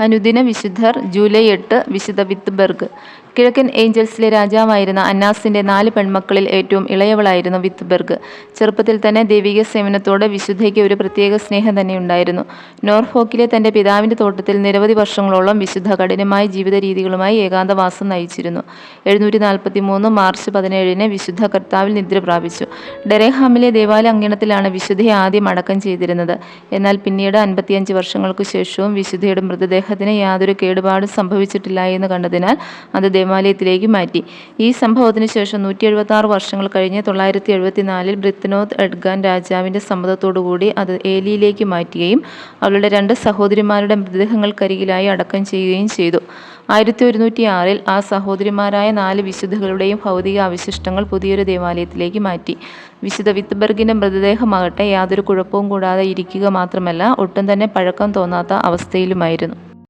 അനുദിന വിശുദ്ധർ ജൂലൈ 8 വിശുദ്ധ വിത്ത്ബർഗ്. കിഴക്കൻ ഏഞ്ചൽസിലെ രാജാവായിരുന്ന അന്നാസിന്റെ 4 പെൺമക്കളിൽ ഏറ്റവും ഇളയവളായിരുന്നു വിത്ത്ബർഗ്. ചെറുപ്പത്തിൽ തന്നെ ദൈവിക സേവനത്തോട് വിശുദ്ധയ്ക്ക് ഒരു പ്രത്യേക സ്നേഹം തന്നെയുണ്ടായിരുന്നു. നോർഫോക്കിലെ തന്റെ പിതാവിന്റെ തോട്ടത്തിൽ നിരവധി വർഷങ്ങളോളം വിശുദ്ധ കഠിനമായ ജീവിത രീതികളുമായി ഏകാന്തവാസം നയിച്ചിരുന്നു. 743 മാർച്ച് 17 വിശുദ്ധ കർത്താവിൽ നിദ്ര പ്രാപിച്ചു. ഡെറെഹാമിലെ ദേവാലയ അങ്കണത്തിലാണ് വിശുദ്ധയെ ആദ്യം അടക്കം ചെയ്തിരുന്നത്. എന്നാൽ പിന്നീട് 55 വർഷങ്ങൾക്കു ശേഷവും വിശുദ്ധയുടെ മൃതദേഹത്തിന് യാതൊരു കേടുപാടും സംഭവിച്ചിട്ടില്ല എന്ന് കണ്ടതിനാൽ അത് ദേവാലയത്തിലേക്ക് മാറ്റി. ഈ സംഭവത്തിന് ശേഷം 176 വർഷങ്ങൾ കഴിഞ്ഞ് 974 ബ്രിത്നോത്ത് എഡ്ഗാൻ രാജാവിന്റെ സമ്മതത്തോടുകൂടി അത് ഏലിയിലേക്ക് മാറ്റുകയും അവളുടെ 2 സഹോദരിമാരുടെ മൃതദേഹങ്ങൾക്കരികിലായി അടക്കം ചെയ്യുകയും ചെയ്തു. 1106 ആ സഹോദരിമാരായ 4 വിശുദ്ധകളുടെയും ഭൗതിക അവശിഷ്ടങ്ങൾ പുതിയൊരു ദേവാലയത്തിലേക്ക് മാറ്റി. വിശുദ്ധ വിത്ത്ബർഗിന്റെ മൃതദേഹമാകട്ടെ യാതൊരു കുഴപ്പവും കൂടാതെ ഇരിക്കുക മാത്രമല്ല, ഒട്ടും തന്നെ പഴക്കം തോന്നാത്ത അവസ്ഥയിലുമായിരുന്നു.